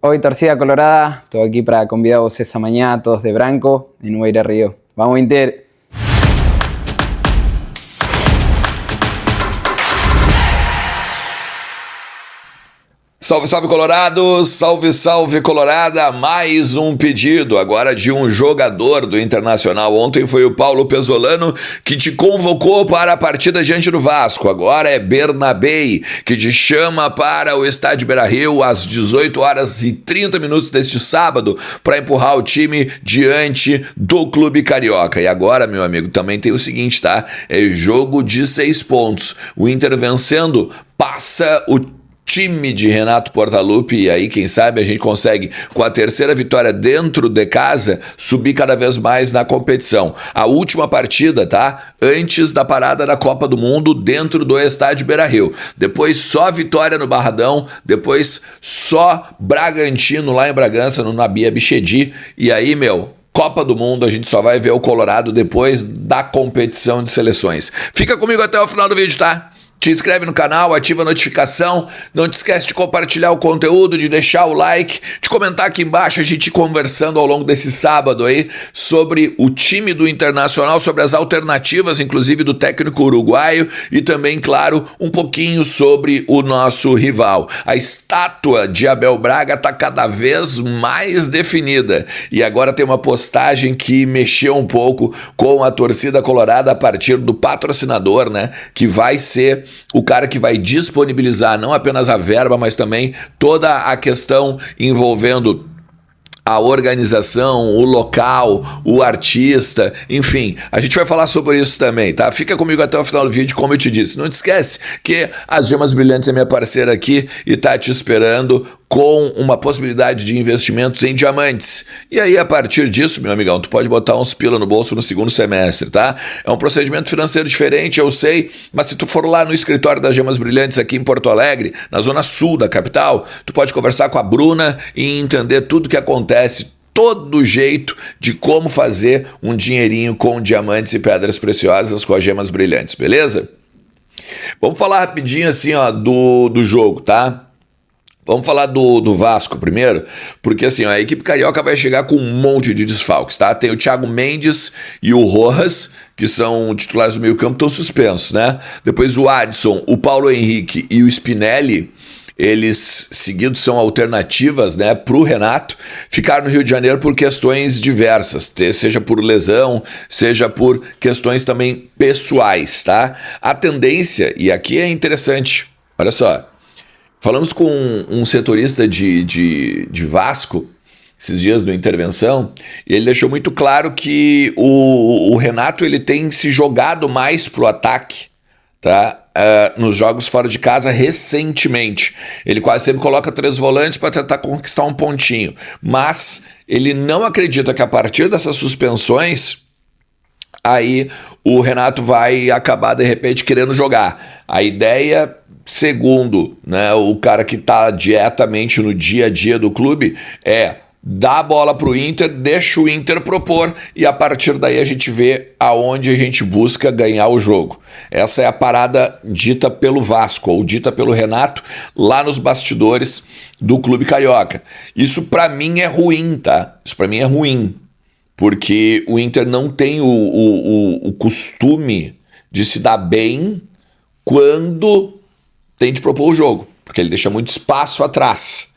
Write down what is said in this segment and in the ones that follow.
Hoy torcida colorada, estoy aquí para convidar a vocês amanhã, todos de branco, en Beira Rio. Vamos Inter! Salve, salve Colorado, salve, salve Colorada, mais um pedido agora de um jogador do Internacional. Ontem foi o Paulo Pezzolano que te convocou para a partida diante do Vasco. Agora é Bernabei que te chama para o estádio Beira Rio às 18 horas e 30 minutos deste sábado para empurrar o time diante do Clube Carioca. E agora, meu amigo, também tem o seguinte, tá? É jogo de 6 pontos. O Inter vencendo passa o time de Renato Portaluppi, e aí quem sabe a gente consegue, com a terceira vitória dentro de casa, subir cada vez mais na competição. A última partida, tá? Antes da parada da Copa do Mundo dentro do estádio Beira Rio. Depois só vitória no Barradão, depois só Bragantino lá em Bragança, no Nabi Abichedi, e aí, Copa do Mundo, a gente só vai ver o Colorado depois da competição de seleções. Fica comigo até o final do vídeo, tá? Te inscreve no canal, ativa a notificação, não te esquece de compartilhar o conteúdo, de deixar o like, de comentar aqui embaixo, a gente conversando ao longo desse sábado aí sobre o time do Internacional, sobre as alternativas, inclusive do técnico uruguaio e também, claro, um pouquinho sobre o nosso rival. A estátua de Abel Braga tá cada vez mais definida e agora tem uma postagem que mexeu um pouco com a torcida colorada a partir do patrocinador, né, que vai ser o cara que vai disponibilizar não apenas a verba, mas também toda a questão envolvendo a organização, o local, o artista, enfim, a gente vai falar sobre isso também, tá? Fica comigo até o final do vídeo, como eu te disse. Não te esquece que as Gemas Brilhantes é minha parceira aqui e tá te esperando com uma possibilidade de investimentos em diamantes. E aí, a partir disso, meu amigão, tu pode botar uns pila no bolso no segundo semestre, tá? É um procedimento financeiro diferente, eu sei, mas se tu for lá no escritório das Gemas Brilhantes aqui em Porto Alegre, na zona sul da capital, tu pode conversar com a Bruna e entender tudo que acontece, todo jeito de como fazer um dinheirinho com diamantes e pedras preciosas com as Gemas Brilhantes, beleza? Vamos falar rapidinho assim, ó, do jogo, tá? Vamos falar do Vasco primeiro, porque assim, a equipe carioca vai chegar com um monte de desfalques, tá? Tem o Thiago Mendes e o Rojas, que são titulares do meio campo, estão suspensos, né? Depois o Adson, o Paulo Henrique e o Spinelli, eles seguidos são alternativas, né, para o Renato, ficaram no Rio de Janeiro por questões diversas, seja por lesão, seja por questões também pessoais, tá? A tendência, e aqui é interessante, olha só, falamos com um setorista de Vasco esses dias no Intervenção, e ele deixou muito claro que o Renato ele tem se jogado mais pro ataque, tá? Nos jogos fora de casa recentemente. Ele quase sempre coloca 3 volantes para tentar conquistar um pontinho, mas ele não acredita que a partir dessas suspensões aí o Renato vai acabar de repente querendo jogar. A ideia, segundo, né, o cara que está diretamente no dia a dia do clube, é dar a bola para o Inter, deixa o Inter propor e a partir daí a gente vê aonde a gente busca ganhar o jogo. Essa é a parada dita pelo Vasco, ou dita pelo Renato, lá nos bastidores do Clube Carioca. Isso para mim é ruim, tá? Isso para mim é ruim, porque o Inter não tem o costume de se dar bem quando tem de propor o jogo, porque ele deixa muito espaço atrás.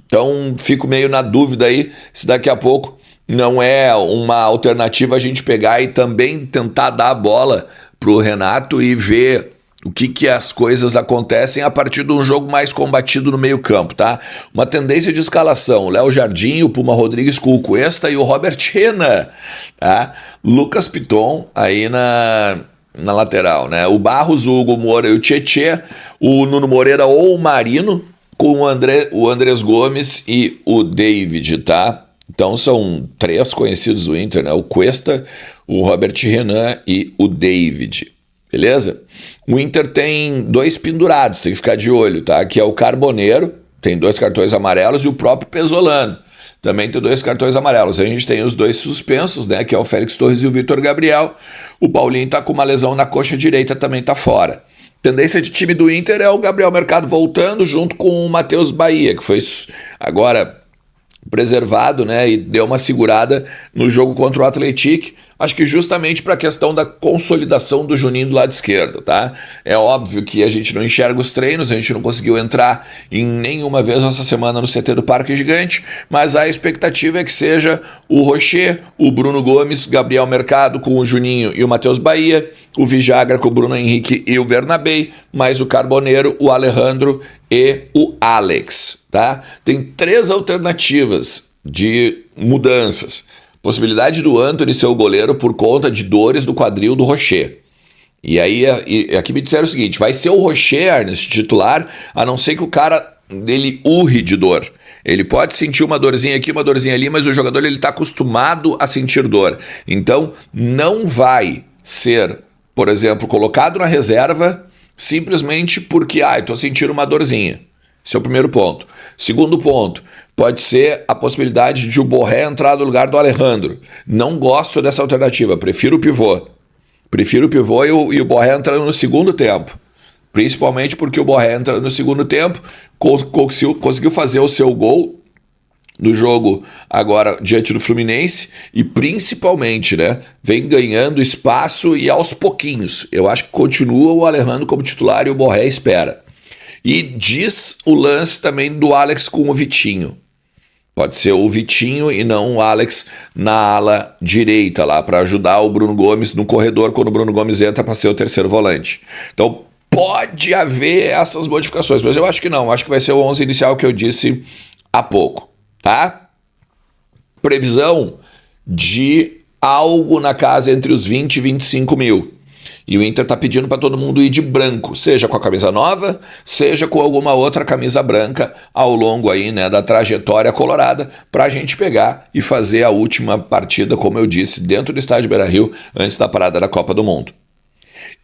Então fico meio na dúvida aí se daqui a pouco não é uma alternativa a gente pegar e também tentar dar a bola pro Renato e ver o que as coisas acontecem a partir de um jogo mais combatido no meio campo, tá? Uma tendência de escalação, Léo Jardim, o Puma Rodrigues com o Cuesta e o Robert Renan, tá? Lucas Piton aí na lateral, né? O Barros, o Hugo Moura e o Tietê, o Nuno Moreira ou o Marino, com o Andrés Gomes e o David, tá? Então são 3 conhecidos do Inter, né? O Cuesta, o Robert Renan e o David, beleza? O Inter tem 2 pendurados, tem que ficar de olho, tá? Que é o Carboneiro, tem 2 cartões amarelos, e o próprio Pezzolano também tem 2 cartões amarelos. A gente tem os 2 suspensos, né? Que é o Félix Torres e o Vitor Gabriel. O Paulinho tá com uma lesão na coxa direita, também tá fora. tendência de time do Inter é o Gabriel Mercado voltando junto com o Matheus Bahia, que foi agora preservado, né, e deu uma segurada no jogo contra o Atlético. Acho que justamente para a questão da consolidação do Juninho do lado esquerdo, tá? É óbvio que a gente não enxerga os treinos, a gente não conseguiu entrar em nenhuma vez essa semana no CT do Parque Gigante, mas a expectativa é que seja o Rocher, o Bruno Gomes, Gabriel Mercado com o Juninho e o Matheus Bahia, o Vijagra com o Bruno Henrique e o Bernabei, mais o Carboneiro, o Alejandro e o Alex, tá? Tem 3 alternativas de mudanças. Possibilidade do Antony ser o goleiro por conta de dores do quadril do Rocher. E aí, aqui me disseram o seguinte, vai ser o Rocher, Ernest, titular, a não ser que o cara, ele urre de dor. Ele pode sentir uma dorzinha aqui, uma dorzinha ali, mas o jogador ele está acostumado a sentir dor. Então, não vai ser, por exemplo, colocado na reserva simplesmente porque, estou sentindo uma dorzinha. Esse é o primeiro ponto. Segundo ponto, pode ser a possibilidade de o Borré entrar no lugar do Alejandro. Não gosto dessa alternativa, prefiro o pivô. Prefiro o pivô e o Borré entrando no segundo tempo. Principalmente porque o Borré entrando no segundo tempo conseguiu fazer o seu gol no jogo agora diante do Fluminense e principalmente, né, vem ganhando espaço e aos pouquinhos. Eu acho que continua o Alejandro como titular e o Borré espera. E diz o lance também do Alex com o Vitinho. Pode ser o Vitinho e não o Alex na ala direita lá, para ajudar o Bruno Gomes no corredor quando o Bruno Gomes entra para ser o terceiro volante. Então pode haver essas modificações, mas eu acho que não. Acho que vai ser o 11 inicial que eu disse há pouco, tá? Previsão de algo na casa entre os 20 e 25 mil. E o Inter tá pedindo para todo mundo ir de branco, seja com a camisa nova, seja com alguma outra camisa branca ao longo aí, né, da trajetória colorada, para a gente pegar e fazer a última partida, como eu disse, dentro do estádio Beira-Rio, antes da parada da Copa do Mundo.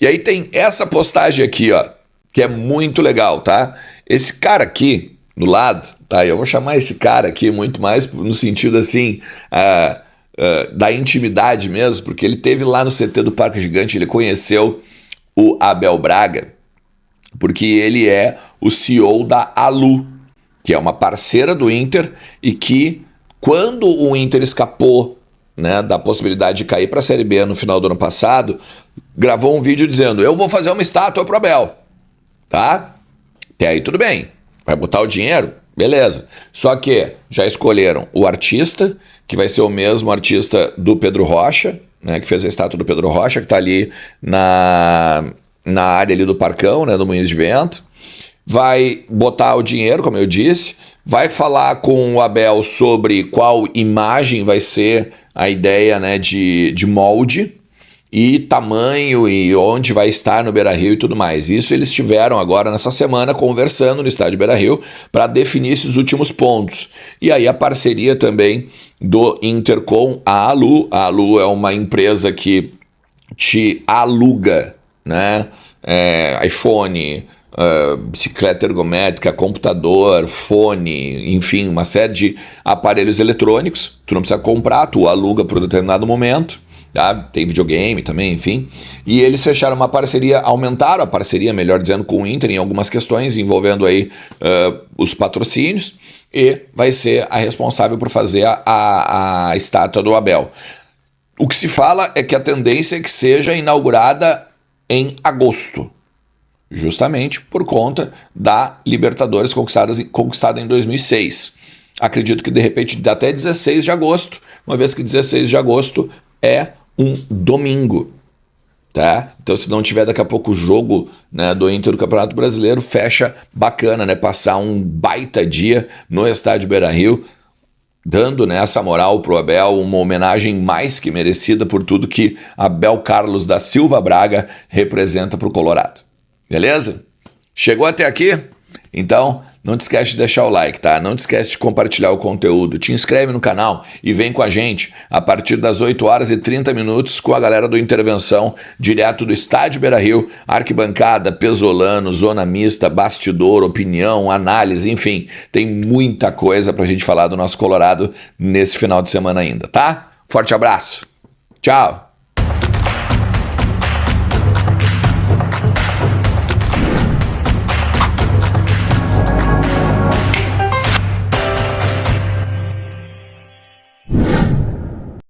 E aí tem essa postagem aqui, ó, que é muito legal, tá? Esse cara aqui, do lado, tá? Eu vou chamar esse cara aqui muito mais no sentido assim... da intimidade mesmo, porque ele teve lá no CT do Parque Gigante, ele conheceu o Abel Braga, porque ele é o CEO da Alu, que é uma parceira do Inter e que, quando o Inter escapou, né, da possibilidade de cair para a Série B no final do ano passado, gravou um vídeo dizendo, eu vou fazer uma estátua pro Abel, tá? Até aí tudo bem, vai botar o dinheiro? Beleza, só que já escolheram o artista, que vai ser o mesmo artista do Pedro Rocha, né, que fez a estátua do Pedro Rocha, que está ali na área ali do Parcão, né, do Moinhos de Vento. Vai botar o dinheiro, como eu disse, vai falar com o Abel sobre qual imagem vai ser a ideia, né, de molde e tamanho e onde vai estar no Beira-Rio e tudo mais. Isso eles tiveram agora nessa semana conversando no estádio Beira-Rio para definir esses últimos pontos. E aí a parceria também do Inter com a Alu. A Alu é uma empresa que te aluga, né, iPhone, bicicleta ergométrica, computador, fone, enfim, uma série de aparelhos eletrônicos. Tu não precisa comprar, tu aluga por um determinado momento. Tá? Tem videogame também, enfim. E eles fecharam uma parceria, aumentaram a parceria, melhor dizendo, com o Inter em algumas questões, envolvendo aí os patrocínios, e vai ser a responsável por fazer a estátua do Abel. O que se fala é que a tendência é que seja inaugurada em agosto, justamente por conta da Libertadores conquistada em 2006. Acredito que de repente até 16 de agosto, uma vez que 16 de agosto é um domingo, tá? Então, se não tiver daqui a pouco o jogo, né, do Inter do Campeonato Brasileiro, fecha bacana, né? Passar um baita dia no estádio Beira-Rio, dando, né, essa moral pro Abel, uma homenagem mais que merecida por tudo que Abel Carlos da Silva Braga representa pro Colorado. Beleza? Chegou até aqui? Então, não te esquece de deixar o like, tá? Não te esquece de compartilhar o conteúdo. Te inscreve no canal e vem com a gente a partir das 8h30 com a galera do Intervenção, direto do estádio Beira-Rio, arquibancada, Pesolano, zona mista, bastidor, opinião, análise, enfim. Tem muita coisa pra gente falar do nosso Colorado nesse final de semana ainda, tá? Forte abraço. Tchau.